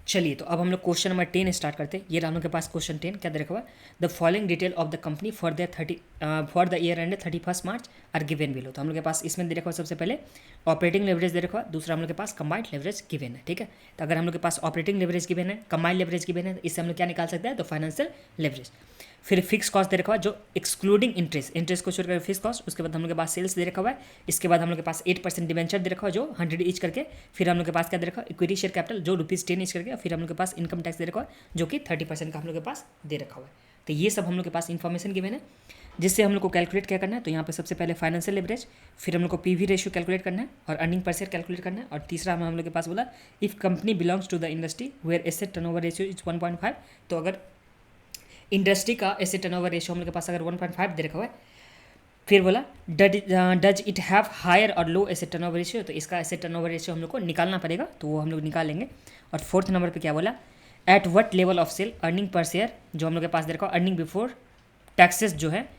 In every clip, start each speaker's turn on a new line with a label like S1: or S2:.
S1: चलिए तो अब हम लोग क्वेश्चन नंबर 10 स्टार्ट करते हैं। ये रहा हम लोग के पास क्वेश्चन 10 क्या दे रखा हुआ है, the following detail of the company for the year end 31 March are given below. तो हम लोग के पास इसमें दे रखा हुआ सबसे पहले ऑपरेटिंग लेवरेज दे रखा हुआ, दूसरा हम लोग के पास कंबाइंड लेवरेज गिवन है। ठीक है, तो अगर हम लोग के पास ऑपरेटिंग लेवरेज गिवन है, कंबाइंड लेवरेज गिवन है, तो इससे हम लोग क्या निकाल सकते हैं, तो फाइनेंशियल लेवरेज। फिर फिक्स कॉस्ट दे रखा हुआ जो एक्सक्लूडिंग इंटरेस्ट को छोड़कर फिक्स कॉस्ट, उसके बाद हम लोग के पास सेल्स दे रखा हुआ है, इसके बाद हम लोग के पास 8% डिवेंचर दे रखा हुआ जो 100 ईच करके, फिर हम लोग के पास क्या दे रखा है, इक्विटी शेयर कैपिटल जो ₹10 ईच करके, फिर हम लोग के पास इनकम टैक्स दे रखा है जो कि 30% का हम लोग के पास दे रखा हुआ है। तो ये सब हम लोग के पास इन्फॉर्मेशन गिवन है, जिससे हम लोग को कैलकुलेट क्या करना है, तो यहाँ पे सबसे पहले फाइनेंशियल लेवरेज, फिर हम लोग को पीवी रेशियो कैलकुलेट करना है और अर्निंग पर शेयर कैलकुलेट करना है, और तीसरा हम लोग के पास बोला if company belongs to the industry where asset turnover ratio is 1.5, तो अगर इंडस्ट्री का एसेट टर्नओवर रेशियो हम लोग के पास अगर 1.5 दे रखा हुआ है, फिर बोला डज इट हैव हायर और लो एसेट टर्नओवर रेशियो, तो इसका एसेट टर्नओवर रेशियो हम लोग को निकालना पड़ेगा, तो वो हम लोग निकाल लेंगे। और फोर्थ नंबर पे क्या बोला, at what level of sale earning per share, जो हम लोग के पास दे रखा अर्निंग बिफोर टैक्सेस जो है,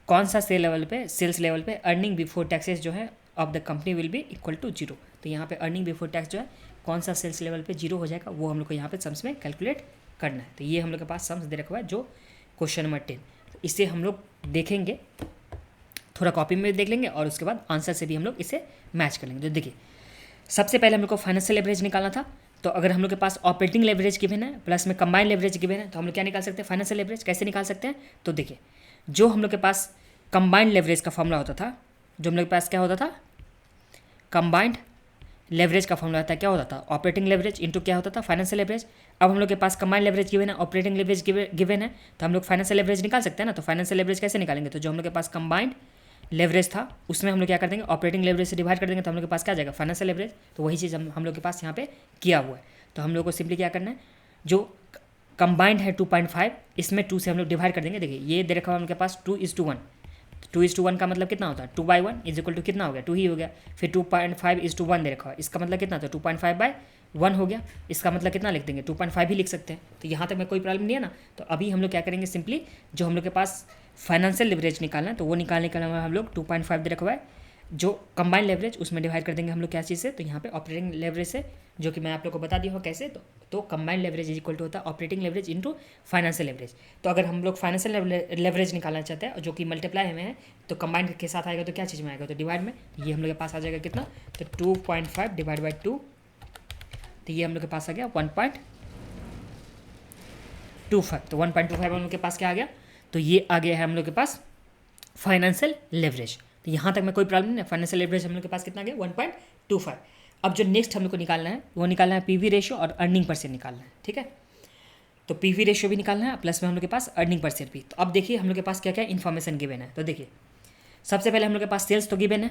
S1: कौन सा सेल लेवल पे, सेल्स लेवल पे अर्निंग बिफोर टैक्सेस जो है of the company will be equal to 0। तो यहाँ पे अर्निंग बिफोर टैक्स जो है कौन सा सेल्स लेवल पे 0 हो जाएगा, वो हम लोग को यहाँ पे सम्स में कैलकुलेट करना है। तो ये हम लोग के पास सम्स दे रखा हुआ है जो क्वेश्चन नंबर 10, तो इसे हम लोग देखेंगे, थोड़ा कॉपी में देख लेंगे और उसके बाद आंसर से भी हम लोग इसे मैच कर लेंगे। तो देखिए सबसे पहले हम लोग को फाइनेंशियल लेवरेज निकालना था, तो अगर हम लोग के पास ऑपरेटिंग लेवरेज गिवन है प्लस में कंबाइंड लेवरेज गिवन है, तो हम लोग क्या निकाल सकते हैं, फाइनेंशियल लेवरेज कैसे निकाल सकते हैं। तो देखिए जो हम लोग के पास कंबाइंड लेवरेज का फॉर्मूला होता था, जो हम लोग के पास क्या होता था, कंबाइंड लेवरेज का फॉर्मूला था, क्या होता था, ऑपरेटिंग लेवरेज इंटू क्या होता था, फाइनेंशियल लेवरेज। अब हम लोग के पास कंबाइंड लेवरेज गिवन है, ऑपरेटिंग लेवरेज गिवन है, तो हम लोग फाइनेंशियल लेवरेज निकाल सकते हैं ना। तो फाइनेंशियल लेवरेज कैसे निकालेंगे, तो जो हम लोग के पास कंबाइंड लेवरेज था उसमें हम लोग क्या कर देंगे, ऑपरेटिंग लेवरेज से डिवाइड कर देंगे, तो हम लोग के पास क्या जाएगा, फाइनेंशियल लेवरेज। तो वही चीज़ हम लोग के पास यहाँ पे किया हुआ है। तो हम लोग को सिंपली क्या करना है, जो कंबाइंड है 2.5, इसमें 2 से हम लोग डिवाइड कर देंगे। देखिए ये दे रखा है हम लोग के पास 2:1, 2:1 का मतलब कितना होता है, 2/1 इज इक्वल टू कितना हो गया, 2 ही हो गया। फिर 2.5:1 दे रखा है, इसका मतलब कितना था, 2.5/1 हो गया। इसका मतलब कितना लिख देंगे, 2.5 ही लिख सकते हैं। तो यहाँ तक में कोई प्रॉब्लम नहीं है ना। तो अभी हम लोग क्या करेंगे, सिंपली जो हम लोग के पास फाइनेंशियल लेवरेज निकालना है, तो वो निकालने के लिए हम लोग 2.5 दे रखा हुआ है, जो कंबाइंड लेवरेज उसमें डिवाइड कर देंगे हम लोग क्या चीज़ से, तो यहाँ पे ऑपरेटिंग लेवरेज से, जो कि मैं आप लोग को बता दिया हूँ कैसे। तो combined leverage is equal to होता है operating leverage into financial leverage. तो अगर हम लोग फाइनेंशियल लेवरेज निकालना चाहते हैं जो कि मल्टीप्लाई में है, तो कंबाइंड के साथ आएगा तो क्या चीज़ में आएगा, तो डिवाइड में। ये हम लोग के पास आ जाएगा कितना, तो 2.5 डिवाइड बाई 2, तो ये हम लोग के पास आ गया 1.25। तो 1.25 हम लोग के पास क्या आ गया, तो ये आ गया है हम लोग के पास फाइनेंशियल लेवरेज। तो यहाँ तक में कोई प्रॉब्लम नहीं है। फाइनेंशियल लेवरेज हम लोग के पास कितना गया, 1.25। अब जो नेक्स्ट हम लोग को निकालना है, वो निकालना है पीवी रेशियो और अर्निंग पर शेयर निकालना है। ठीक है, तो पीवी रेशियो भी निकालना है प्लस में हम लोग के पास अर्निंग पर शेयर भी। तो अब देखिए हम लोग के पास क्या क्या इन्फॉर्मेशन गिवन है। तो देखिए सबसे पहले हम लोग के पास सेल्स तो गिवन है,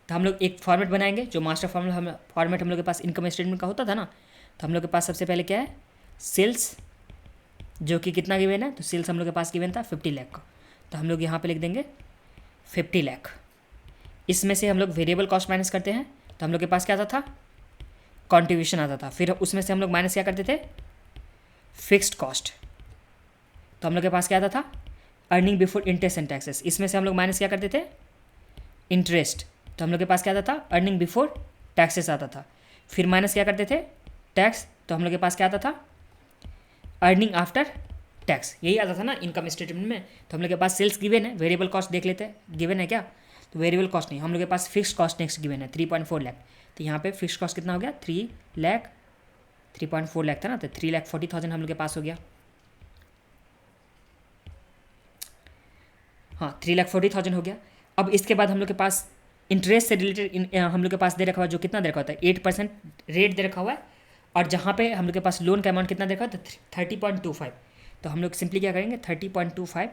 S1: तो हम लोग एक फॉर्मेट बनाएंगे, जो मास्टर फॉर्मेट हम लोग के पास इनकम स्टेटमेंट का होता था ना। तो हम लोग के पास सबसे पहले क्या है, सेल्स, जो कि कितना गिवन है, तो सेल्स हम लोग के पास गिवन था 50 लाख का। तो हम लोग यहाँ पे लिख देंगे 50 लाख। इसमें से हम लोग वेरिएबल कॉस्ट माइनस करते हैं, तो हम लोग के पास क्या आता था, कॉन्ट्रीब्यूशन आता था। फिर उसमें से हम लोग माइनस क्या करते थे, फिक्स्ड कॉस्ट। तो हम लोग के पास क्या आता था, earning before interest and taxes. इसमें से हम लोग माइनस क्या करते थे, इंटरेस्ट। तो हम लोग के पास क्या आता था, अर्निंग बिफोर टैक्सेस आता था। फिर माइनस क्या करते थे, टैक्स। तो हम लोग के पास क्या आता था, अर्निंग आफ्टर टैक्स। यही आता था ना इनकम स्टेटमेंट में। तो हम लोग के पास सेल्स गिवन है, वेरिएबल कॉस्ट देख लेते हैं, गिवन है क्या, तो वेरिएबल कॉस्ट नहीं, हम लोग के पास फिक्स कॉस्ट नेक्स्ट गिवन है 3.4 लाख। तो यहाँ पे फिक्स कॉस्ट कितना हो गया, 3.4 लाख था ना, तो 3,40,000 हम लोग के पास हो गया। हाँ 3,40,000 हो गया। अब इसके बाद हम लोग के पास इंटरेस्ट से रिलेटेड हम लोग के पास दे रखा हुआ, जो कितना दे रखा होता है, 8% रेट दे रखा हुआ है। और जहाँ पे हम लोग के पास लोन का अमाउंट कितना दे रखा है, तो 30.25। तो हम लोग सिंपली क्या करेंगे, 30.25,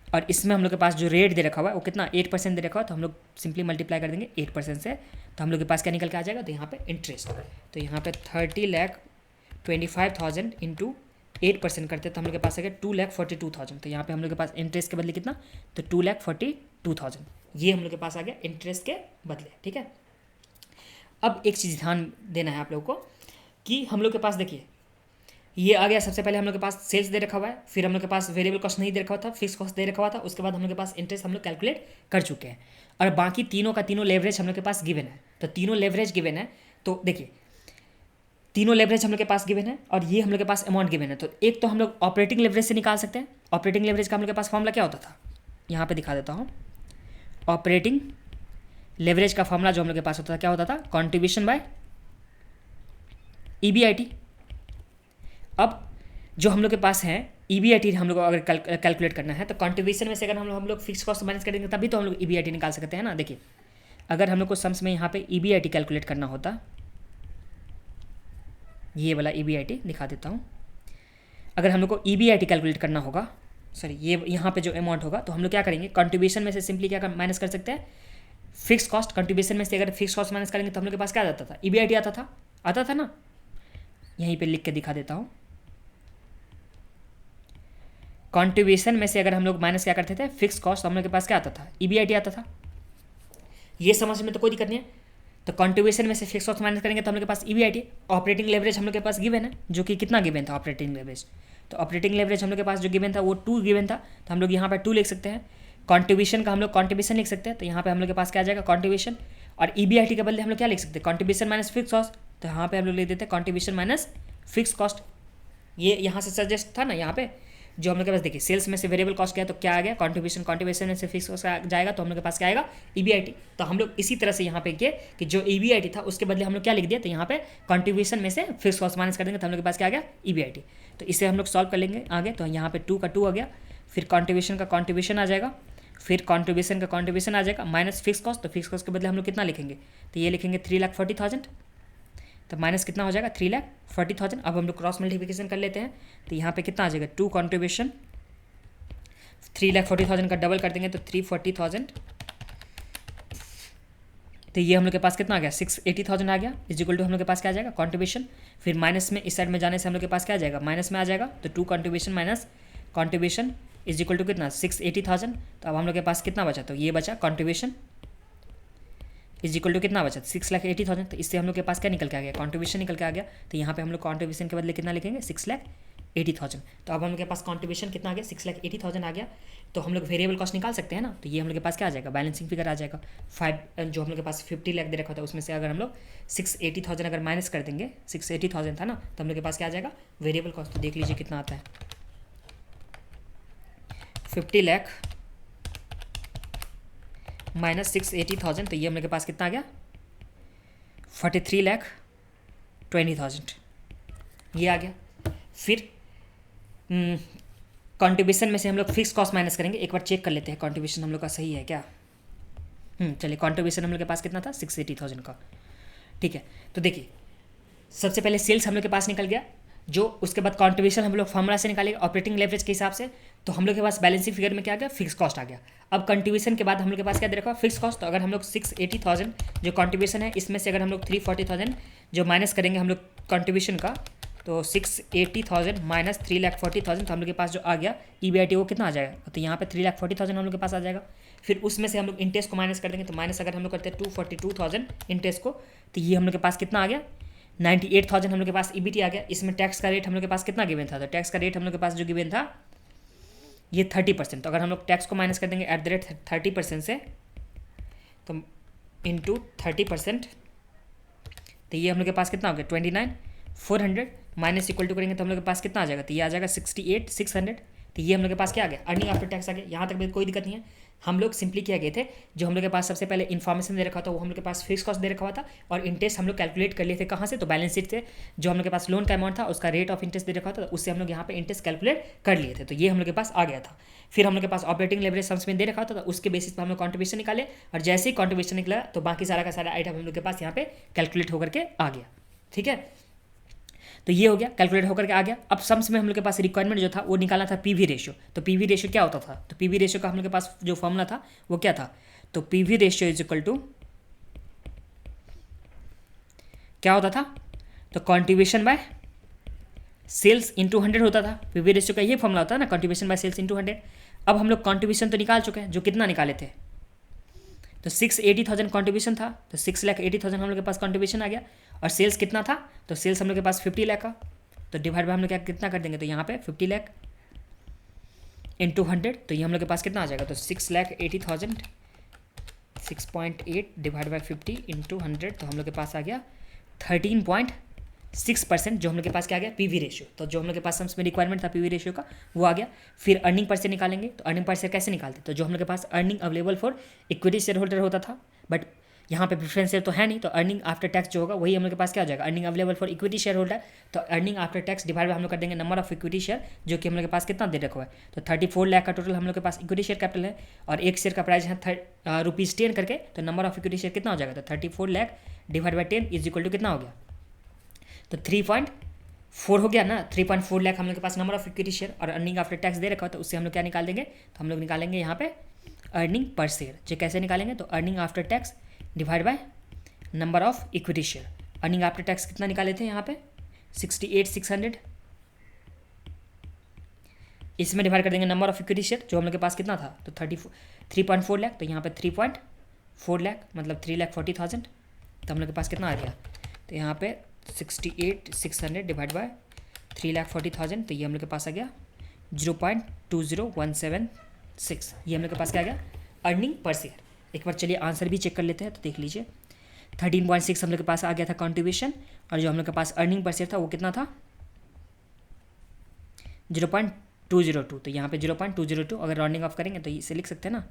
S1: और इसमें हम लोग के पास जो रेट दे रखा हुआ है वो कितना 8% दे रखा हुआ है। तो हम लोग सिंपली मल्टीप्लाई कर देंगे 8% से, तो हम लोग के पास क्या निकल के आ जाएगा, तो यहाँ पे इंटरेस्ट। तो यहाँ पे 30,25,000 इंटू 8% करते हैं, तो हम लोग के पास आ गया 2,42,000। तो यहाँ पे हम लोग के पास इंटरेस्ट के बदले कितना, तो 2,42,000 ये हम लोग के पास आ गया इंटरेस्ट के बदले। ठीक है, अब एक चीज़ ध्यान देना है आप लोगों को कि हम लोग के पास देखिए ये आ गया, सबसे पहले हम लोग के पास सेल्स दे रखा हुआ है, फिर हम लोग के पास वेरिएबल कॉस्ट नहीं दे रखा हुआ था, फिक्स कॉस्ट दे रखा हुआ था, उसके बाद हम लोग के पास इंटरेस्ट हम लोग कैलकुलेट कर चुके हैं, और बाकी तीनों का तीनों लेवरेज हम लोग के पास गिवन है। तो तीनों लेवरेज गिवन है, तो देखिए तीनों लेवरेज हम लोग के पास गिवन है और ये हम लोग के पास अमाउंट गिवन है। तो एक तो हम लोग ऑपरेटिंग लेवरेज से निकाल सकते हैं। ऑपरेटिंग लेवरेज का हम लोग के पास फॉर्मूला क्या होता था, यहाँ पे दिखा देता हूँ। ऑपरेटिंग लेवरेज का फॉर्मूला जो हम लोग के पास होता था क्या होता था, कॉन्ट्रीब्यूशन बाय EBIT। अब जो हम लोग के पास है EBIT हम लोग को अगर कैलकुलेट करना है तो कॉन्ट्रीब्यूशन में से अगर हम लोग फिक्स कॉस्ट माइनस करेंगे तभी तो हम लोग EBIT निकाल सकते हैं ना। देखिए अगर हम लोग को सम्स में यहाँ पे EBIT कैलकुलेट करना होता, ये वाला EBIT दिखा देता हूँ। अगर हम लोग को EBIT कैलकुलेट करना होगा, सॉरी ये यहाँ पे जो अमाउंट होगा, तो हम लोग क्या करेंगे, कंट्रीब्यूशन में से सिंपली क्या माइनस कर सकते हैं, फिक्स कॉस्ट। कंट्रीब्यूशन में से अगर फिक्स कॉस्ट माइनस करेंगे तो हम लोग के पास क्या आता था, EBIT आता था ना। यहीं पे लिख के दिखा देता हूँ। कंट्रीब्यूशन में से अगर हम लोग माइनस क्या करते थे, फिक्स कॉस्ट, तो हम लोग के पास क्या आता था, EBIT आता था। ये समझ में तो कोई दिक्कत नहीं है। तो कंट्रीब्यूशन में से फिक्स कॉस्ट माइनस करेंगे तो हम लोग के पास EBIT। ऑपरेटिंग लेवरेज हम लोग के पास गिवन है, जो कि कितना गिवन था ऑपरेटिंग लेवरेज, तो ऑपरेटिंग लेवरेज हम लोग के पास जो गिवन था वो 2 गिवन था, तो हम लोग यहाँ पर 2 लिख सकते हैं। कंट्रीब्यूशन का हम लोग कंट्रीब्यूशन लिख सकते हैं, तो यहाँ पे हम लोग के पास क्या आ जाएगा, कंट्रीब्यूशन। और EBIT के बदले हम लोग क्या लिख सकते हैं, कंट्रीब्यूशन माइनस फिक्स कॉस्ट, तो यहाँ पे हम लोग लिख देते हैं कंट्रीब्यूशन माइनस फिक्स कॉस्ट। ये यहाँ से सजेस्ट था ना, यहाँ पे जो हम लोग के पास देखिए सेल्स में से वेरिएबल कॉस्ट गया तो क्या आ गया, कंट्रीब्यूशन में से फिक्स कॉस्ट जाएगा तो हम लोग के पास क्या आएगा, EBIT। तो हम लोग इसी तरह से यहाँ पे किए कि जो EBIT था उसके बदले हम लोग क्या लिख दिया, तो यहाँ पे कंट्रीब्यूशन में से फिक्स कॉस्ट माइनस कर देंगे तो हम लोग के पास क्या आ गया, EBIT। तो इसे हम लोग सॉल्व कर लेंगे आगे। तो यहाँ पे 2 का 2 आ गया, फिर कंट्रीब्यूशन का कंट्रीब्यूशन आ जाएगा, फिर कंट्रीब्यूशन का कंट्रीब्यूशन आ जाएगा माइनस फिक्स कॉस्ट। तो फिक्स कॉस्ट के बदले हम लोग कितना लिखेंगे, तो ये लिखेंगे 3,40,000, तो माइनस कितना हो जाएगा, 3,40,000। अब हम लोग क्रॉस मल्टीप्लिकेशन कर लेते हैं, तो यहाँ पे कितना आ जाएगा, 2 कंट्रीब्यूशन 3,40,000 का डबल कर देंगे तो 340,000। तो ये हम लोग के पास कितना आ गया, 680,000 आ गया, इज इक्वल टू हम लोग के पास क्या आ जाएगा, कंट्रीब्यूशन। फिर माइनस में इस साइड में जाने से हम लोग के पास क्या आ जाएगा, माइनस में आ जाएगा, तो 2 contribution minus contribution is equal to कितना, 680,000। तो अब हम लोग के पास कितना बचा, तो ये बचा कंट्रीब्यूशन इज इक्वल टू कितना बचा, 6,80,000। तो इससे हम लोग के पास क्या निकल के आ गया, कंट्रीब्यूशन निकल के आ गया। तो यहाँ पे हम लोग कंट्रीब्यूशन के बदले कितना लिखेंगे, 6,80,000। तो अब हम लोग के पास कंट्रीब्यूशन कितना आ गया, 6,80,000 आ गया। तो हम लोग वेरिएबल कॉस्ट निकाल सकते हैं ना। तो ये हम लोग के पास क्या आ जाएगा, बैलेंसिंग फिगर आ जाएगा 5, जो हम लोग के पास 50 लाख दे रखा था उसमें से अगर हम लोग 680,000 अगर माइनस कर देंगे, 680,000 था ना, तो हम लोग के पास क्या आ जाएगा, वेरिएबल कॉस्ट। तो देख लीजिए कितना आता है, 50 लाख माइनस 680,000, तो ये हम लोग के पास कितना आ गया, 43,20,000 ये आ गया। फिर कंट्रीब्यूशन में से हम लोग फिक्स कॉस्ट माइनस करेंगे, एक बार चेक कर लेते हैं कंट्रीब्यूशन हम लोग का सही है क्या। चलिए कंट्रीब्यूशन हम लोग के पास कितना था, 680,000 का, ठीक है। तो देखिए सबसे पहले सेल्स हम लोग के पास निकल गया, जो उसके बाद कंट्रीब्यूशन हम लोग फॉर्मूला से निकालेंगे ऑपरेटिंग लेवरेज के हिसाब से। तो हम लोग के पास बैलेंसिंग फिगर में क्या आ गया, फिक्स कॉस्ट आ गया। अब कंट्रीब्यूशन के बाद हम लोग के पास क्या दे रखा, फिक्स कॉस्ट। तो अगर हम लोग 680,000 जो कंट्रीब्यूशन है, इसमें से अगर हम लोग 340,000 जो माइनस करेंगे हम लोग कंट्रीब्यूशन का, तो 680,000 माइनस 3,40,000, तो हम लोग के पास जो आ गया EBIT वो कितना आ जाएगा, तो यहाँ पे 3,40,000 हम लोग के पास आ जाएगा। फिर उसमें से हम लोग इंटरेस्ट को माइनस कर देंगे, तो माइनस अगर हम लोग करते हैं 242,000 इंटरेस्ट को, तो ये हम लोग के पास कितना आ गया, 98,000 हम लोग के पास EBT आ गया। इसमें टैक्स का रेट हम लोग के पास कितना गिवन था, तो टैक्स का रेट हम लोग के पास जो गिवन था ये 30%। तो अगर हम लोग टैक्स को माइनस कर देंगे एट द रेट 30% से, तो इंटू 30%, तो ये हम लोग के पास कितना हो गया, 29,400 माइनस इक्वल टू करेंगे तो हम लोग के पास कितना आ जाएगा, तो ये आ जाएगा 68,600। तो ये हम लोग के पास क्या आ गया, अर्निंग आफ्टर टैक्स आ गया। यहाँ तक भी कोई दिक्कत नहीं है। हम लोग सिंपली क्या गए थे, जो हम लोग के पास सबसे पहले इन्फॉर्मेशन दे रखा था वो हम लोग के पास फिक्स कॉस्ट दे रखा हुआ था, और इंटरेस्ट हम लोग कैलकुलेट कर लिए थे कहाँ से, तो बैलेंस शीट से जो हम लोग के पास लोन का अमाउंट था उसका रेट ऑफ इंटरेस्ट दे रखा था, उससे हम लोग यहाँ पे इंटरेस्ट कैलकुलेट कर लिए थे। तो ये हम लोग के पास आ गया था। फिर हम लोग के पास ऑपरेटिंग लेवरेज सम्स में दे रखा था, तो उसके बेसिस पर हम लोग कंट्रीब्यूशन निकाले, और जैसे ही कंट्रीब्यूशन निकला तो बाकी सारा का सारा आइटम हम लोग के पास यहाँ पे कैलकुलेट होकर के आ गया, ठीक है। तो ये हो गया, कैलकुलेट होकर के आ गया। अब सम्स में हम लोग के पास रिक्वायरमेंट जो था वो निकालना था PV रेशियो। तो PV रेशियो क्या होता था, तो PV रेशियो का हम लोग के पास जो फॉर्मूला था वो क्या था, तो PV ratio is equal to क्या होता था, तो कंट्रीब्यूशन बाय सेल्स इंटू 100 होता था। PV रेशियो का ये फॉर्मूला होता है ना, कंट्रीब्यूशन बाय सेल्स इंटू 100। अब हम लोग कंट्रीब्यूशन तो निकाल चुके हैं, जो कितना निकाले थे, तो 680,000 कंट्रीब्यूशन था, तो 6,80,000 हम लोग के पास कंट्रीब्यूशन आ गया। और सेल्स कितना था, तो सेल्स हम लोग के पास 50 लाख का, तो डिवाइड बाय हम लोग क्या कितना कर देंगे, तो यहाँ पे 50 लाख इंटू 100, तो ये हम लोग के पास कितना आ जाएगा, तो 6,80,000 6.8 डिवाइड बाई 50 इंटू 100, तो हम लोग के पास आ गया 13.6% जो हम लोग के पास क्या आ गया, पीवी रेशियो। तो जो हम लोग के पास सम्स में रिक्वायरमेंट था पीवी रेशियो का वो आ गया। फिर अर्निंग पर शेयर निकालेंगे, तो अर्निंग पर शेयर कैसे निकालते, तो जो हम लोग के पास earning available for equity shareholder होता था, बट यहाँ पे प्रेफरेंस शेयर तो है नहीं, तो अर्निंग आफ्टर टैक्स जो होगा वही हम लोग के पास क्या हो जाएगा, earning available for equity share holder. तो अर्निंग आफ्टर टैक्स डिवाइड हम लोग कर देंगे नंबर ऑफ इक्विटी शेयर, जो कि हम लोग के पास कितना दे रखा हुआ है, तो 34 लाख का टोटल हम लोग के पास इक्विटी शेयर कैपिटल है, और एक शेयर का प्राइस है ₹10 करके, तो नंबर ऑफ इक्विटी शेयर कितना हो जाएगा, तो 34 lakh divide by 10 is equal to कितना हो गया, तो 3.4 हो गया ना। 3.4 लाख हम लोग के पास नंबर ऑफ इक्विटी शेयर, और अर्निंग आफ्टर टैक्स दे रखा हो, तो उससे हम लोग क्या निकाल देंगे, तो हम लोग निकालेंगे यहाँ पे अर्निंग पर शेयर। जो कैसे निकालेंगे, तो earning after tax divide by number of equity share. Earning after tax कितना निकाले थे यहाँ पे 68,600, इसमें डिवाइड कर देंगे नंबर ऑफ इक्विटी शेयर जो हम लोग के पास कितना था, तो 3.4 लाख, तो यहाँ पे 3.4 लाख मतलब 3,40,000, तो हम लोग के पास कितना आ गया, तो यहाँ पे 68,600 डिवाइड बाय 3,40,000, तो ये हम लोग के पास आ गया 0.20176। ये हम लोग के पास क्या आ गया, अर्निंग पर शेयर। एक बार चलिए आंसर भी चेक कर लेते हैं, तो देख लीजिए 13.6 हम लोग के पास आ गया था कॉन्ट्रीब्यूशन, और जो हम लोग के पास अर्निंग पर शेयर था वो कितना था 0.202। तो यहाँ पे 0.202 अगर राउंडिंग ऑफ करेंगे तो इसे लिख सकते हैं ना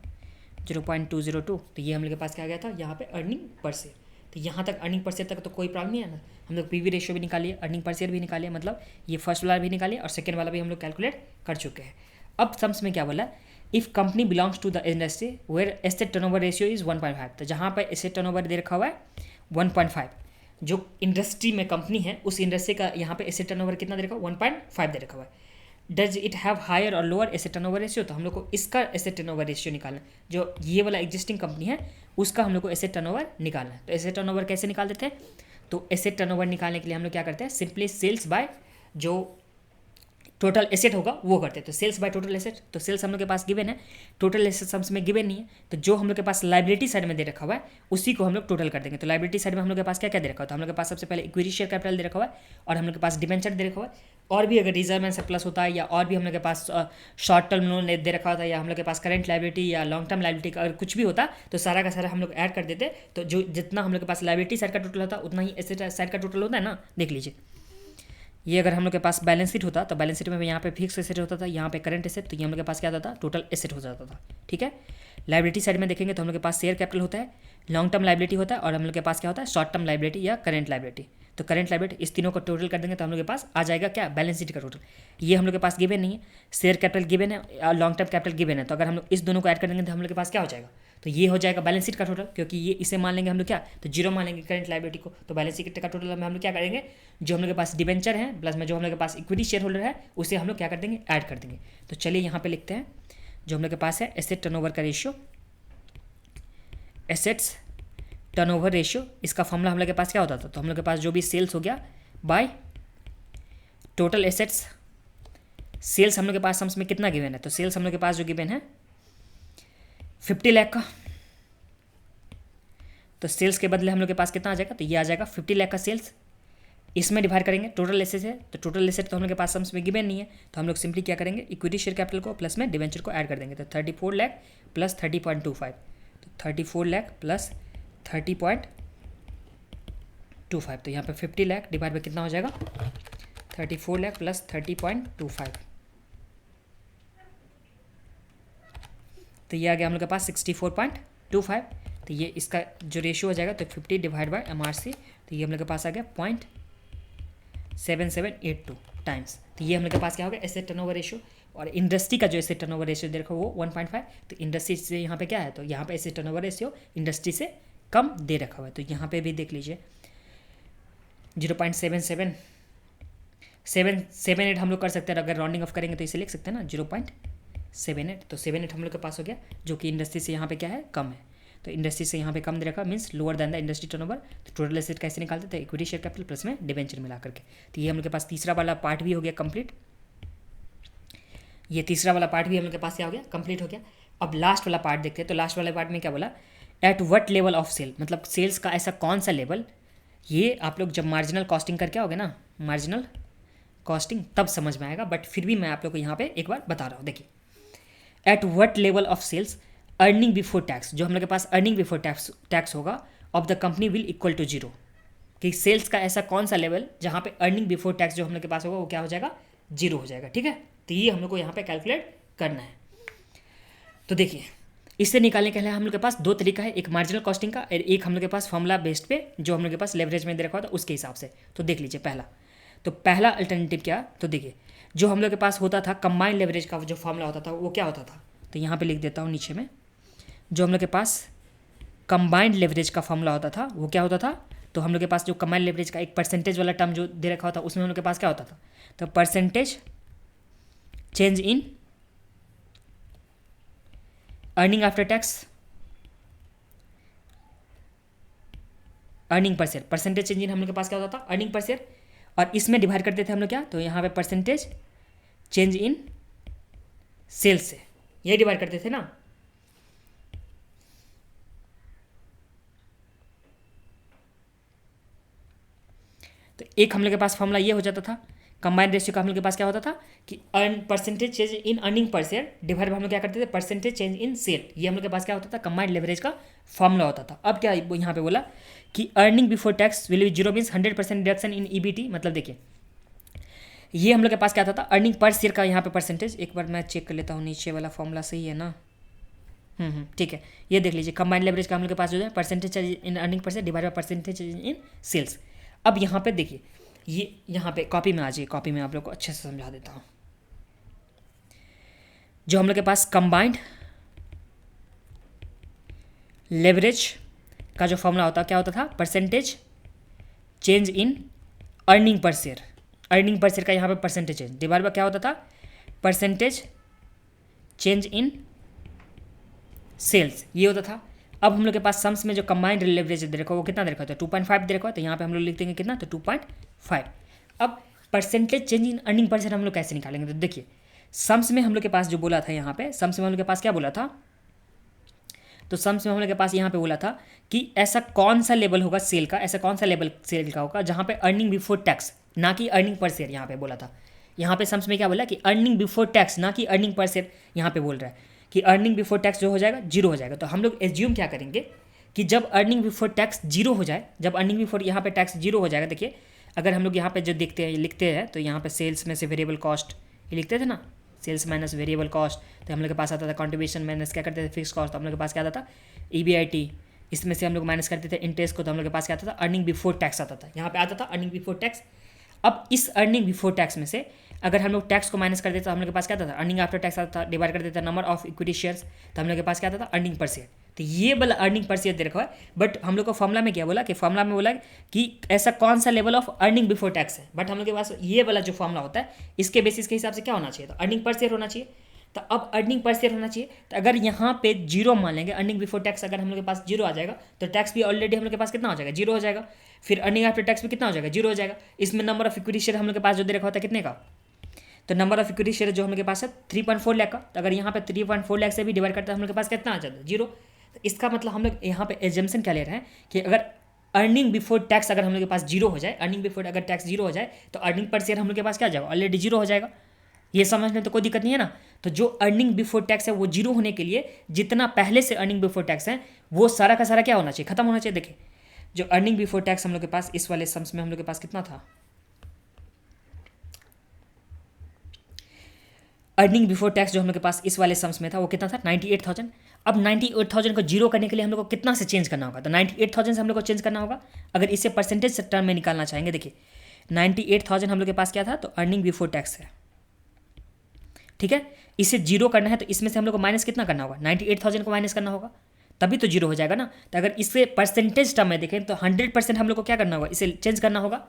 S1: 0.202, तो ये हम लोग के पास क्या आ गया था यहाँ पे अर्निंग पर शेयर। तो यहाँ तक अर्निंग पर शेयर तक तो कोई प्रॉब्लम नहीं है ना, हम लोग पीवी रेशियो भी निकालिए, अर्निंग पर शेयर भी निकालिए, मतलब ये फर्स्ट वाला भी निकालिए और सेकंड वाला भी हम लोग कैलकुलेट कर चुके हैं। अब सम्स में क्या बोला, if company belongs to the industry where asset turnover ratio is 1.5, तो जहाँ पर एसेट टर्नओवर दे रखा हुआ है 1.5, जो इंडस्ट्री में कंपनी है उस इंडस्ट्री का यहाँ पे एसेट टर्नओवर कितना दे रखा हुआ 1.5 दे रखा हुआ है। डज इट हैव हायर और लोअर एसेट टर्नओवर रेशियो, तो हम लोग को इसका एसेट टर्नओवर रेशियो निकालना है, जो ये वाला एग्जिस्टिंग कंपनी है उसका हम लोग को एसेट टर्नओवर निकालना है। तो एसेट टर्नओवर कैसे निकाल देते हैं, तो एसेट टर्नओवर निकालने के लिए हम लोग क्या करते हैं, सिंपली सेल्स बाय जो टोटल एसेट होगा वो करते हैं। तो सेल्स बाय टोटल एसेट, तो सेल्स हम लोग के पास गिवन है, टोटल एसेट सम्स में गिवन नहीं है, तो जो हम लोग के पास लाइबिलिटी साइड में दे रखा हुआ है उसी को हम लोग टोटल कर देंगे। तो लाइबिलिटी साइड में हम लोग के पास क्या क्या दे रखा हुआ है, तो हम लोग के पास सबसे पहले इक्विटी शेयर कैपिटल दे रखा हुआ है, और हम लोग के पास डिबेंचर दे रखा हुआ है, और भी अगर रिजर्व एंड सरप्लस होता है या और भी हम लोग के पास शॉर्ट टर्म लोन दे रखा होता है, या हम लोग के पास करंट लाइबिलिटी या लॉन्ग टर्म लाइबिलिटी अगर कुछ भी होता तो सारा का सारा हम लोग ऐड कर देते, तो जो जितना हम लोग के पास लाइबिलिटी साइड का टोटल होता उतना ही एसेट साइड का टोटल होता है ना। देख लीजिए, ये अगर हम लोग के पास बैलेंस शीट होता तो बैलेंस शीट में यहाँ पे फिक्स एसेट होता था, यहाँ पे करंट एसेट, तो ये हम लोग के पास क्या होता था, टोटल एसेट हो जाता था। ठीक है, लाइबिलिटी साइड में देखेंगे तो हम लोग के पास शेयर कैपिटल होता है, लॉन्ग टर्म लाइबिलिटी होता है, और हम लोग के पास क्या होता है शॉर्ट टर्म लाइबिलिटी या करंट लाइबिलिटी। तो करंट लाइबिलिटी इस तीनों को टोटल कर देंगे तो हम लोग के पास आ जाएगा क्या, बैलेंस शीट का टोटल। ये हम लोग के पास गिवन नहीं है, शेयर कैपिटल गिवन है और लॉन्ग टर्म कैपिटल गिवन है, तो अगर हम लोग इस दोनों को ऐड कर देंगे तो हम लोग के पास क्या हो जाएगा, तो ये हो जाएगा बैलेंस शीट का टोटल, क्योंकि ये इसे मान लेंगे हम लोग क्या, तो जीरो मान लेंगे करंट लाइबिलिटी को। तो बैलेंस शीट का टोटल में हम लोग क्या करेंगे, जो हम लोग के पास डिबेंचर है प्लस में जो हम लोग के पास इक्विटी शेयर होल्डर है उसे हम लोग क्या कर देंगे, ऐड कर देंगे। तो चलिए यहाँ पे लिखते हैं जो हम लोग के पास है एसेट टर्नओवर का रेशियो, एसेट्स टर्नओवर रेशियो, इसका फॉर्मूला हम लोग के पास क्या होता था, तो हम लोग के पास जो भी सेल्स हो गया बाय टोटल एसेट्स। सेल्स हम लोग के पास सम्स में कितना गिवन है, तो सेल्स हम लोग के पास जो गिवन है 50 लाख का, तो सेल्स के बदले हम लोग के पास कितना आ जाएगा, तो ये आ जाएगा 50 लाख का सेल्स। इसमें डिवाइड करेंगे टोटल एसेट है, तो टोटल एसेट तो हम लोग के पास सम्स में गिवन नहीं है, तो हम लोग सिंपली क्या करेंगे, इक्विटी शेयर कैपिटल को प्लस में डिवेंचर को ऐड कर देंगे। तो 34 लाख प्लस 30.25, तो 34 लाख प्लस 30.25, तो यहाँ पे 50 लाख डिवाइड बाई कितना हो जाएगा, 34 लाख प्लस 30.25, तो ये आ गया हम लोग के पास 64.25। तो ये इसका जो रेशियो हो जाएगा तो 50 डिवाइड बाई MRC, तो ये हम लोग के पास आ गया 0.7782 टाइम्स। तो ये हम लोग के पास क्या होगा, एसेट टर्नओवर रेशियो। और इंडस्ट्री का जो एसेट टर्नओवर रेशियो देखो वो 1.5, तो इंडस्ट्री से यहाँ पे क्या है, तो यहाँ पे एसेट टर्नओवर रेशियो इंडस्ट्री से कम दे रखा हुआ है। तो यहाँ पे भी देख लीजिए 0.778 हम लोग कर सकते हैं, अगर राउंडिंग ऑफ करेंगे तो इसे लिख सकते हैं ना 0.78, तो 78 हम लोग के पास हो गया, जो कि इंडस्ट्री से यहाँ पे क्या है, कम है। तो इंडस्ट्री से यहाँ पे कम दे रखा means lower than the industry turnover. तो टोटल एसेट कैसे निकालते थे, इक्विटी शेयर कैपिटल प्लस में डिबेंचर मिला करके। तो ये हम लोग के पास तीसरा वाला पार्ट भी हो गया कंप्लीट, ये तीसरा वाला पार्ट भी हम लोग के पास क्या हो गया, कंप्लीट हो गया। अब लास्ट वाला पार्ट देखते हैं, तो लास्ट वाले पार्ट में क्या बोला, at what level of sale, मतलब सेल्स का ऐसा कौन सा लेवल, ये आप लोग जब मार्जिनल कॉस्टिंग करके आओगे ना, मार्जिनल कॉस्टिंग तब समझ में आएगा, बट फिर भी मैं आप लोग को यहाँ पे एक बार बता रहा हूँ। देखिए, at what level of sales earning before tax, जो हम लोग के पास अर्निंग बिफोर टैक्स होगा of the company will equal to zero. कि सेल्स का ऐसा कौन सा लेवल जहाँ पे अर्निंग बिफोर टैक्स जो हम लोग के पास होगा वो क्या हो जाएगा, जीरो हो जाएगा। ठीक है, तो ये हम लोग को यहाँ पे कैलकुलेट करना है। तो देखिए इससे निकालने के लिए हम लोग के पास दो तरीका है, एक मार्जिनल कॉस्टिंग का और एक हम लोग के पास फॉर्मूला बेस्ड पे जो हम लोग के पास लेवरेज में दे रखा था उसके हिसाब से। तो देख लीजिए पहला, तो पहला अल्टरनेटिव क्या, तो देखिए जो हम लोग के पास होता था कंबाइंड लेवरेज का जो फॉर्मूला होता था वो क्या होता था, तो यहाँ पे लिख देता हूँ नीचे में, जो हम लोग के पास कंबाइंड लेवरेज का फॉर्मूला होता था वो क्या होता था, तो हम लोग के पास जो कंबाइंड लेवरेज का एक परसेंटेज वाला टर्म जो दे रखा होता उसमें हम लोग के पास क्या होता था, तो percentage change in earning after tax, earning per share, percentage change इन हम लोग के पास क्या होता था, अर्निंग पर शेयर, और इसमें डिवाइड करते थे हम लोग क्या, तो यहाँ पे परसेंटेज चेंज इन सेल्स से यही डिवाइड करते थे ना। तो एक हम लोग के पास फॉर्मूला ये हो जाता था कंबाइंड रेशियो का, हम लोग के पास क्या होता था कि percentage change in earning per share divide हम लोग क्या करते थे परसेंटेज चेंज इन सेल, ये हम लोग के पास क्या होता था कंबाइंड लेवरेज का फॉर्मूला होता था। अब क्या यहाँ पे बोला कि earning before tax will be zero means 100% reduction in EBT, मतलब देखिए ये हम लोग के पास क्या था अर्निंग पर शेयर का यहाँ पे परसेंटेज, एक बार मैं चेक कर लेता हूँ नीचे वाला फॉर्मूला सही है ना, ठीक है, ये देख लीजिए कंबाइंड लेवरेज का हम लोग के पास जो है percentage in earning per share divide by percentage in sales. अब यहाँ पे देखिए ये यहाँ पे कॉपी में आ जाइए, कॉपी में आप लोग को अच्छे से समझा देता हूँ। जो हम लोग के पास कंबाइंड लेवरेज का जो फॉर्मूला होता क्या होता था, percentage change in earning per share, earning per share का यहाँ पे परसेंटेज चेंज डिवाइड बाय क्या होता था परसेंटेज चेंज इन सेल्स, ये होता था। अब हम लोग के पास सम्स में जो कंबाइंड लेवरेज दे रखा है वो कितना दे रखा है, तो 2.5 दे रखा है, तो यहाँ पे हम लोग लिख देंगे कितना, तो 2.5। अब percentage change in earning per share हम लोग कैसे निकालेंगे, तो देखिए सम्स में हम लोग के पास जो बोला था यहाँ पे, सम्स में हम लोग के पास क्या बोला था, तो सम्स में हम लोग के पास यहाँ पे बोला था कि ऐसा कौन सा लेवल होगा सेल का, ऐसा कौन सा लेवल सेल का होगा जहाँ पे अर्निंग बिफोर टैक्स ना कि अर्निंग पर शेयर यहाँ पे बोला था। यहाँ पे सम्स में क्या बोला कि अर्निंग बिफोर टैक्स ना कि अर्निंग पर शेयर, यहाँ पे बोल रहा है कि अर्निंग बिफोर टैक्स जो हो जाएगा जीरो हो जाएगा। तो हम लोग एज्यूम क्या करेंगे कि जब अर्निंग बिफोर टैक्स जीरो हो जाए, जब अर्निंग बिफोर यहाँ पे टैक्स जीरो हो जाएगा, देखिए अगर हम लोग यहाँ पे जो देखते हैं लिखते हैं तो यहाँ पे सेल्स में से वेरिएबल कॉस्ट ये लिखते थे ना, सेल्स माइनस वेरिएबल कॉस्ट, तो हम लोग के पास आता था कॉन्ट्रीब्यूशन माइनस क्या करते थे फिक्स कॉस्ट, तो हम लोग के पास क्या आता था EBIT, इसमें से हम लोग माइनस करते थे इंटरेस्ट को, तो हम लोग के पास क्या आता था अर्निंग बिफोर टैक्स आता था, यहाँ पे आता था अर्निंग बिफोर टैक्स। अब इस अर्निंग बिफोर टैक्स में से अगर हम लोग टैक्स को माइनस कर देते तो हम लोग के पास क्या आता था अर्निंग आफ्टर टैक्स आता था, डिवाइड कर देता नंबर ऑफ इक्विटी शेयर्स, तो हम लोग के पास क्या आता था अर्निंग पर शेयर। तो ये वाला अर्निंग पर शेयर दे रखा है, बट हम लोग को फॉर्मूला में क्या बोला कि फॉर्मूला में बोला कि ऐसा कौन सा level of earning before tax है, बट हम लोग के पास ये वाला जो फॉर्मूला होता है इसके बेसिस के हिसाब से क्या होना चाहिए, तो अर्निंग पर शेयर होना चाहिए। तो अब अर्निंग पर शेयर होना चाहिए, तो अगर यहाँ पे जीरो मान लेंगे अर्निंग बिफोर टैक्स, अगर हम लोग के पास जीरो आ जाएगा तो टैक्स भी ऑलरेडी हम लोग के पास कितना हो जाएगा, जीरो हो जाएगा। फिर अर्निंग आफ्टर टैक्स भी कितना हो जाएगा, जीरो हो जाएगा। इसमें नंबर ऑफ इक्विटी शेयर हम लोग के पास जो दे रखा होता है कितने का, तो नंबर ऑफ इक्विटी शेयर जो हम लोग के पास है 3.4 लाख का, तो अगर यहाँ पे 3.4 लाख से भी डिवाइड करते हैं हम लोग के पास कितना आ जाता है, जीरो। तो इसका मतलब हम लोग यहाँ पे एजम्पशन क्या ले रहे हैं कि अगर अर्निंग बिफोर टैक्स अगर हम लोग के पास जीरो हो जाए, अर्निंग बिफोर अगर टैक्स जीरो हो जाए तो अर्निंग पर शेयर हम लोग के पास क्या आ जाएगा, ऑलरेडी जीरो हो जाएगा। ये समझने तो कोई दिक्कत नहीं है ना। तो जो अर्निंग बिफोर टैक्स है वो जीरो होने के लिए जितना पहले से अर्निंग बिफोर टैक्स है वो सारा का सारा क्या होना चाहिए, खत्म होना चाहिए। देखिए जो अर्निंग बिफोर टैक्स हम लोग के पास इस वाले सम्स में हम लोग के पास कितना था, अर्निंग बिफोर टैक्स जो हम लोग के पास इस वाले सम्स में था वो कितना था 98,000। अब 98,000 को जीरो करने के लिए हम लोग को कितना से चेंज करना होगा, तो 98,000 से हम लोग को चेंज करना होगा। अगर इसे परसेंटेज टर्म में निकालना चाहेंगे, देखिए 98,000 हम लोग के पास क्या था, तो अर्निंग बिफोर टैक्स है, ठीक है। इसे जीरो करना है तो इसमें से हम लोग को माइनस कितना करना होगा, 98,000 को माइनस करना होगा, तभी तो जीरो हो जाएगा ना। तो अगर इसे परसेंटेज टर्म में देखें तो 100% हम लोग को क्या करना होगा, इसे चेंज करना होगा।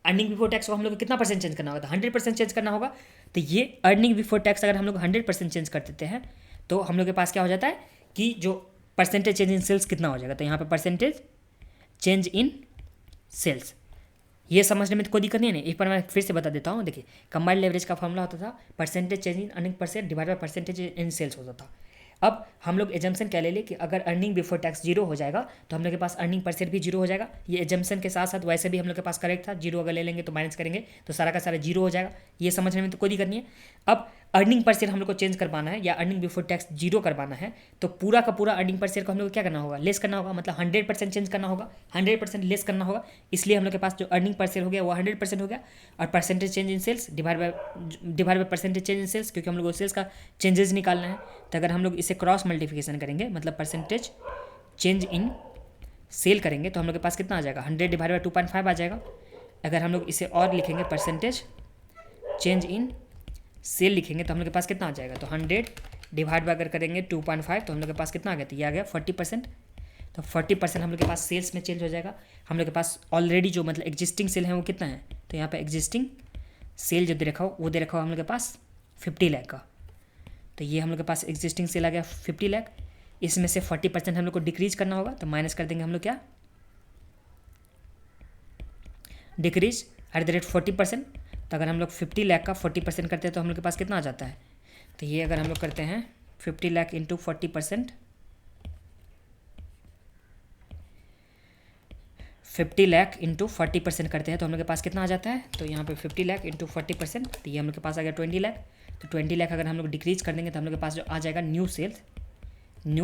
S1: अर्निंग बिफोर टैक्स को हम लोग को कितना परसेंट चेंज करना होगा, तो 100% चेंज करना होगा। तो ये अर्निंग बिफोर टैक्स अगर हम लोग 100% चेंज कर देते हैं तो हम लोग के पास क्या हो जाता है कि जो परसेंटेज चेंज इन सेल्स कितना हो जाएगा, तो यहाँ पे परसेंटेज चेंज इन सेल्स। ये समझने में तो कोई दिक्कत नहीं है। एक बार मैं फिर से बता देता हूँ। देखिए कंबाइंड लेवरेज का फॉर्मूला होता था percentage change in earning per share divide by percentage in sales होता था। अब हम लोग एजम्पशन क्या ले लें कि अगर अर्निंग बिफोर टैक्स जीरो हो जाएगा तो हम लोग के पास अर्निंग पर शेयर भी जीरो हो जाएगा। ये एजम्पशन के साथ साथ वैसे भी हम लोग के पास करेक्ट था, जीरो अगर ले लेंगे तो माइनस करेंगे तो सारा का सारा जीरो हो जाएगा। ये समझने में तो कोई दिक्कत नहीं है। अब अर्निंग पर शेयर हम लोग को चेंज करवाना है या अर्निंग बिफोर टैक्स जीरो करवाना है तो पूरा का पूरा अर्निंग पर शेयर को हम लोग को क्या करना होगा, लेस करना होगा, मतलब 100% चेंज करना होगा, 100% लेस करना होगा। इसलिए हम लोग के पास जो अर्निंग पर शेयर हो गया वो 100% हो गया, और percentage change in sales divide by percentage change in sales, क्योंकि हम लोग को सेल्स का चेंजेस निकालना है। तो अगर हम लोग इसे क्रॉस मल्टीप्लिकेशन करेंगे, मतलब परसेंटेज चेंज इन सेल करेंगे, तो हम लोग के पास कितना आ जाएगा, 100 डिवाइड बाय 2.5 आ जाएगा। अगर हम लोग इसे और लिखेंगे, परसेंटेज चेंज इन सेल लिखेंगे, तो हम लोग के पास कितना आ जाएगा, तो 100 डिवाइड बाय अगर करेंगे 2.5, तो हम लोग के पास कितना आ गया, तो ये आ गया 40%। तो 40% हम लोग के पास सेल्स में चेंज हो जाएगा। हम लोग के पास ऑलरेडी जो मतलब एग्जिस्टिंग सेल है वो कितना है, तो यहाँ पे एग्जिस्टिंग सेल जो दे रखा हो वो दे रखा हो हम लोग के पास 50 लाख का। तो ये हम लोग के पास एग्जिस्टिंग सेल आ गया 50 लाख। इसमें से 40% हम लोग को डिक्रीज करना होगा, तो माइनस कर देंगे हम लोग क्या, डिक्रीज @40%। तो अगर हम लोग 50 लाख का 40% करते हैं तो हम लोग के पास कितना आ जाता है, तो ये अगर हम लोग करते हैं 50 लाख इंटू 40%, 50 लाख इंटू 40% करते हैं तो हम लोग के पास कितना आ जाता है, तो यहाँ पे 50 लाख इंटू 40%, तो ये हम लोग के पास आ गया 20 लाख। तो 20 लाख अगर हम लोग डिक्रीज कर देंगे तो हम लोग के पास जो आ जाएगा न्यू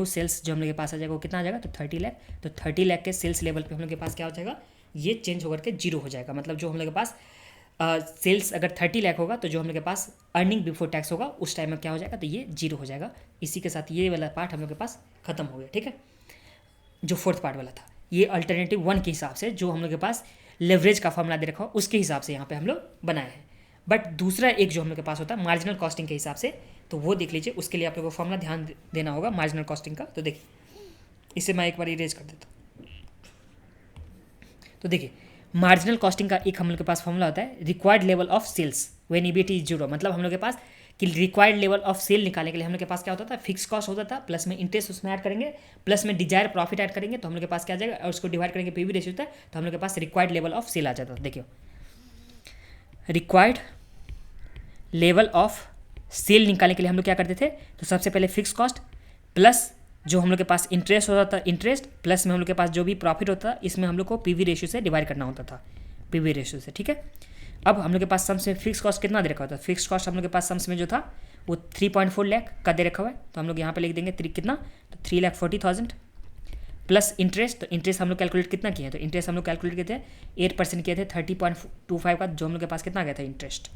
S1: सेल्स जो हम लोग के पास आ जाएगा वो कितना आ जाएगा, तो 30 लाख। तो 30 लाख के सेल्स लेवल पे हम लोग के पास क्या हो जाएगा, ये चेंज होकर के जीरो हो जाएगा। मतलब जो हम लोग के पास सेल्स अगर 30 लाख होगा तो जो हम लोग के पास अर्निंग बिफोर टैक्स होगा उस टाइम में क्या हो जाएगा, तो ये जीरो हो जाएगा। इसी के साथ ये वाला पार्ट हम लोग के पास खत्म हो गया। ठीक है, जो फोर्थ पार्ट वाला था ये अल्टरनेटिव 1 के हिसाब से जो हम लोग के पास लेवरेज का फॉर्मूला दे रखा हो उसके हिसाब से यहाँ पे हम लोग बनाए हैं। बट दूसरा एक जो हम लोग के पास होता है मार्जिनल कॉस्टिंग के हिसाब से, तो वो देख लीजिए। उसके लिए आप लोगों को फॉर्मूला ध्यान देना होगा मार्जिनल कॉस्टिंग का। तो देखिए इसे मैं एक बार इरेज कर देता हूँ। तो देखिए मार्जिनल कॉस्टिंग का एक हम लोग के पास फॉर्मूला होता है required level of sales when EBT is zero. मतलब हम लोग के पास कि रिक्वायर्ड लेवल ऑफ सेल निकालने के लिए हम लोग के पास क्या होता था, फिक्स कॉस्ट होता था, प्लस में इंटरेस्ट उसमें ऐड करेंगे, प्लस में डिजायर प्रॉफिट ऐड करेंगे, तो हम लोग के पास क्या आ जाएगा, और उसको डिवाइड करेंगे पीवी रेशियो होता है, तो हम लोग के पास रिक्वायर्ड लेवल ऑफ सेल आ जाता था। देखियो रिक्वायर्ड लेवल ऑफ सेल निकालने के लिए हम लोग क्या करते थे, तो सबसे पहले फिक्स कॉस्ट प्लस जो हम लोग के पास इंटरेस्ट होता था, इंटरेस्ट प्लस में हम लोग के पास जो भी प्रॉफिट होता था, इसमें हम लोग को पीवी रेशियो से डिवाइड करना होता था, पीवी रेशियो से। ठीक है, अब हम लोग के पास सम्स में फिक्स कॉस्ट कितना दे रखा होता है, फिक्स कॉस्ट हम लोग के पास सम्स में जो था वो 3.4 लाख का दे रखा हुआ है, तो हम लोग यहाँ पे लिख देंगे कितना, तो 3,40,000 प्लस इंटरेस्ट। तो इंटरेस्ट हम लोग कैलकुलेट कितना किए हैं, तो इंटरेस्ट हम लोग कैलकुलेट किए थे 8% किए थे 30.25 का, जो हम लोग के पास कितना आ गया था इंटरेस्ट।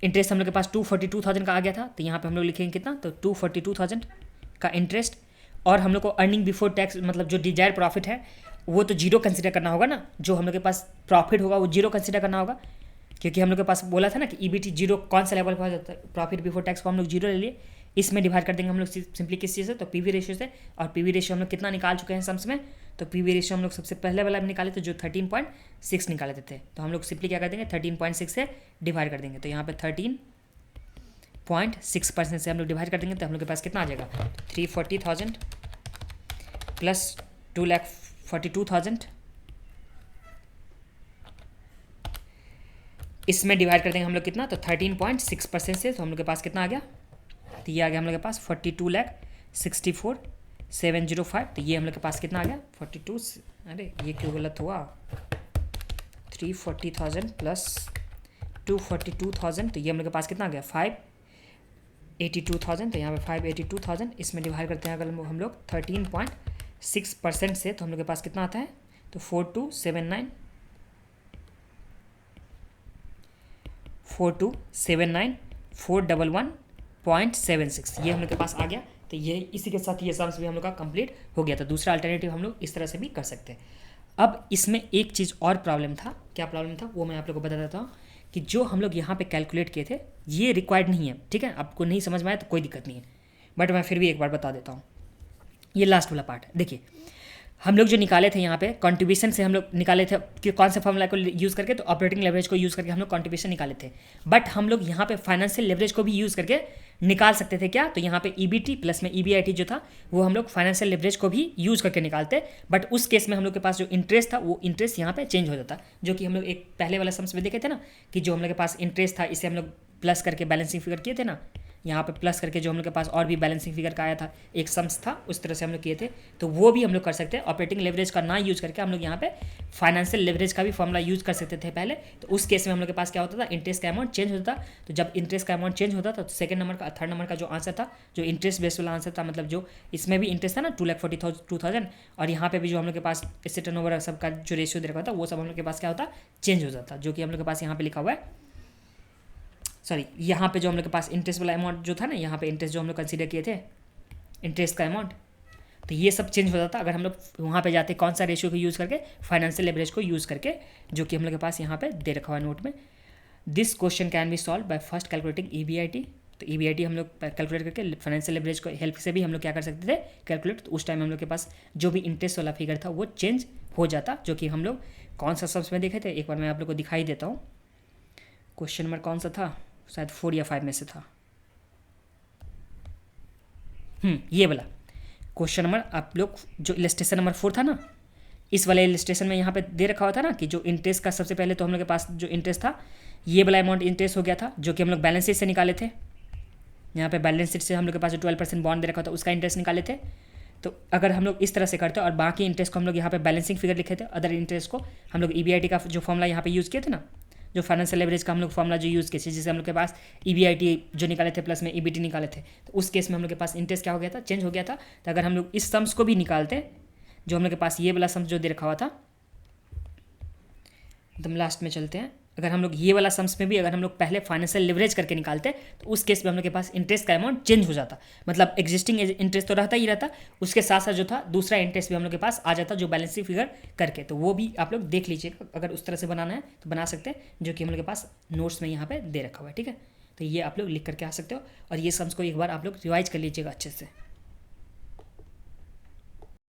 S1: इंटरेस्ट हम लोग के पास 242,000 का आ गया था, तो यहाँ पे हम लोग लिखेंगे कितना, तो 242,000 का इंटरेस्ट। और हम लोग को अर्निंग बिफोर टैक्स मतलब जो डिजायर प्रॉफिट है वो तो जीरो कंसिडर करना होगा ना, जो हम लोग के पास प्रॉफिट होगा वो जीरो कंसिडर करना होगा, क्योंकि हम लोग के पास बोला था ना कि ईबीटी जीरो कौन सा लेवल पर हो जाता है, प्रॉफिट बिफोर टैक्स को हम लोग जीरो ले लिए। इसमें डिवाइड कर देंगे हम लोग सिंपली किस चीज़ से, तो पीवी रेशियो से। और पीवी रेशियो हम लोग कितना निकाल चुके हैं सम्स में, तो पीवी रेशियो हम लोग सबसे पहले वाला निकाले थे जो 13.6 निकाले थे, तो हम लोग सिंपली क्या कर देंगे 13.6 से डिवाइड कर देंगे। तो यहाँ पे 13.6% से हम लोग डिवाइड कर देंगे, तो हम लोग के पास कितना आ जाएगा, 340,000 प्लस 2,42,000 इसमें डिवाइड कर देंगे हम लोग कितना, तो 13.6% से, तो हम लोग के पास कितना आ गया, तो ये आ गया हम लोग के पास 42,64,705। तो ये हम लोग के पास कितना आ गया 42, अरे ये क्यों गलत हुआ, 340,000 प्लस 242,000, तो ये हम लोग के पास कितना आ गया 582,000। तो यहाँ पे 582,000 इसमें डिवाइड करते हैं अगर हम लोग 13.6% से, तो हम लोग के पास कितना आता है, तो 4,279,411.76 ये हम लोग के पास आ गया। तो ये इसी के साथ ये सम्स भी हम लोग का कंप्लीट हो गया। तो दूसरा अल्टरनेटिव हम लोग इस तरह से भी कर सकते हैं। अब इसमें एक चीज़ और प्रॉब्लम था, क्या प्रॉब्लम था वो मैं आप लोग को बता देता हूँ, कि जो हम लोग यहाँ पे कैलकुलेट किए थे ये रिक्वायर्ड नहीं है। ठीक है, आपको नहीं समझ में आया तो कोई दिक्कत नहीं है, बट मैं फिर भी एक बार बता देता हूँ। ये लास्ट वाला पार्ट देखिए, हम लोग जो निकाले थे यहाँ पे कंट्रीब्यूशन से हम लोग निकाले थे कि कौन सा फॉर्मूला को यूज़ करके, तो ऑपरेटिंग लेवरेज को यूज़ करके हम लोग कंट्रीब्यूशन निकाले थे। बट हम लोग यहाँ पे फाइनेंशियल लेवरेज को भी यूज़ करके निकाल सकते थे क्या, तो यहाँ पे ईबीटी प्लस में ईबीआईटी जो था वो हम लोग फाइनेंशियल लेवरेज को भी यूज़ करके निकालते। बट उस केस में हम लोग के पास जो इंटरेस्ट था वो इंटरेस्ट यहाँ पे चेंज हो जाता, जो कि हम लोग एक पहले वाला सम्स में देखे थे ना, कि जो हम लोग के पास इंटरेस्ट था इसे हम लोग प्लस करके बैलेंसिंग फिगर किए थे ना, यहाँ पे प्लस करके जो हम लोग के पास और भी बैलेंसिंग फिगर का आया था एक सम्स था, उस तरह से हम लोग किए थे, तो वो भी हम लोग कर सकते हैं। ऑपरेटिंग लेवरेज का ना यूज़ करके हम लोग यहाँ पे फाइनेंशियल लेवरेज का भी फॉर्मूला यूज़ कर सकते थे पहले। तो उस केस में हम लोग के पास क्या होता था, इंटरेस्ट का अमाउंट चेंज होता था। तो जब इंटरेस्ट का अमाउंट चेंज होता था तो सेकंड नंबर का थर्ड नंबर का जो आंसर था, जो इंटरेस्ट बेस्ड वाला आंसर था, मतलब जो इसमें भी इंटरेस्ट था ना 2,42,000, और यहाँ पे भी जो हम लोग के पास इससे टर्नओवर सबका जो रेशियो दे रखा था वो सब हम लोग के पास क्या होता, चेंज हो जाता, जो कि हम लोग के पास यहाँ पे लिखा हुआ है। सॉरी, यहाँ पे जो हम लोग के पास इंटरेस्ट वाला अमाउंट जो था ना, यहाँ पे इंटरेस्ट जो हम लोग कंसीडर किए थे, इंटरेस्ट का अमाउंट, तो ये सब चेंज हो जाता अगर हम लोग वहाँ पे जाते कौन सा रेशियो को यूज़ करके, फाइनेंशियल लेवरेज को यूज़ करके, जो कि हम लोग के पास यहाँ पे दे रखा हुआ है नोट में। This question can be solve by first calculating EBIT। तो EBIT हम लोग कैलकुलेट करके फाइनेंशियल लेवरेज को हेल्प से भी हम लोग क्या कर सकते थे, कैलकुलेट। तो उस टाइम हम लोग के पास जो भी इंटरेस्ट वाला फिगर था वो चेंज हो जाता, जो कि हम लोग कौन सा सब्स में देखे थे, एक बार मैं आप लोग को दिखाई देता हूँ। क्वेश्चन नंबर कौन सा था, शायद 4 या 5 में से था, ये वाला क्वेश्चन नंबर। आप लोग जो इलस्ट्रेशन नंबर 4 था ना, इस वाले इलस्ट्रेशन में यहाँ पे दे रखा हुआ था ना कि जो इंटरेस्ट का सबसे पहले तो हम लोग के पास जो इंटरेस्ट था, ये वाला अमाउंट इंटरेस्ट हो गया था, जो कि हम लोग बैलेंस शीट से निकाले थे। यहाँ पे बैलेंस शीट से हम लोग के पास जो 12% बॉन्ड दे रखा था उसका इंटरेस्ट निकाले थे। तो अगर हम लोग इस तरह से करते और बाकी इंटरेस्ट को हम लोग यहाँ पे बैलेंसिंग फिगर लिखे थे, अदर इंटरेस्ट को हम लोग EBIT का जो फॉर्मूला यहाँ पे यूज़ किए थे ना, जो फाइनेंशियल लेवरेज का हम लोग फॉर्मूला जो यूज़ किए थे, जिससे हम लोग के पास EBIT जो निकाले थे प्लस में EBT निकाले थे, तो उस केस में हम लोग के पास इंटरेस्ट क्या हो गया था, चेंज हो गया था। तो अगर हम लोग इस सम्स को भी निकालते, जो हम लोग के पास ये वाला सम्स जो दे रखा हुआ था, एकदम लास्ट में चलते हैं, अगर हम लोग ये वाला सम्स में भी अगर हम लोग पहले फाइनेंशियल लेवरेज करके निकालते तो उस केस में हम लोग के पास इंटरेस्ट का अमाउंट चेंज हो जाता, मतलब एग्जिस्टिंग इंटरेस्ट तो रहता ही रहता, उसके साथ साथ जो था दूसरा इंटरेस्ट भी हम लोग के पास आ जाता, जो बैलेंसिंग फिगर करके। तो वो भी आप लोग देख लीजिएगा, अगर उस तरह से बनाना है तो बना सकते हैं, जो कि हम लोग के पास नोट्स में यहाँ पे दे रखा हुआ है, ठीक है। तो ये आप लोग लिख करके आ सकते हो, और ये सम्स को एक बार आप लोग रिवाइज कर लीजिएगा अच्छे से।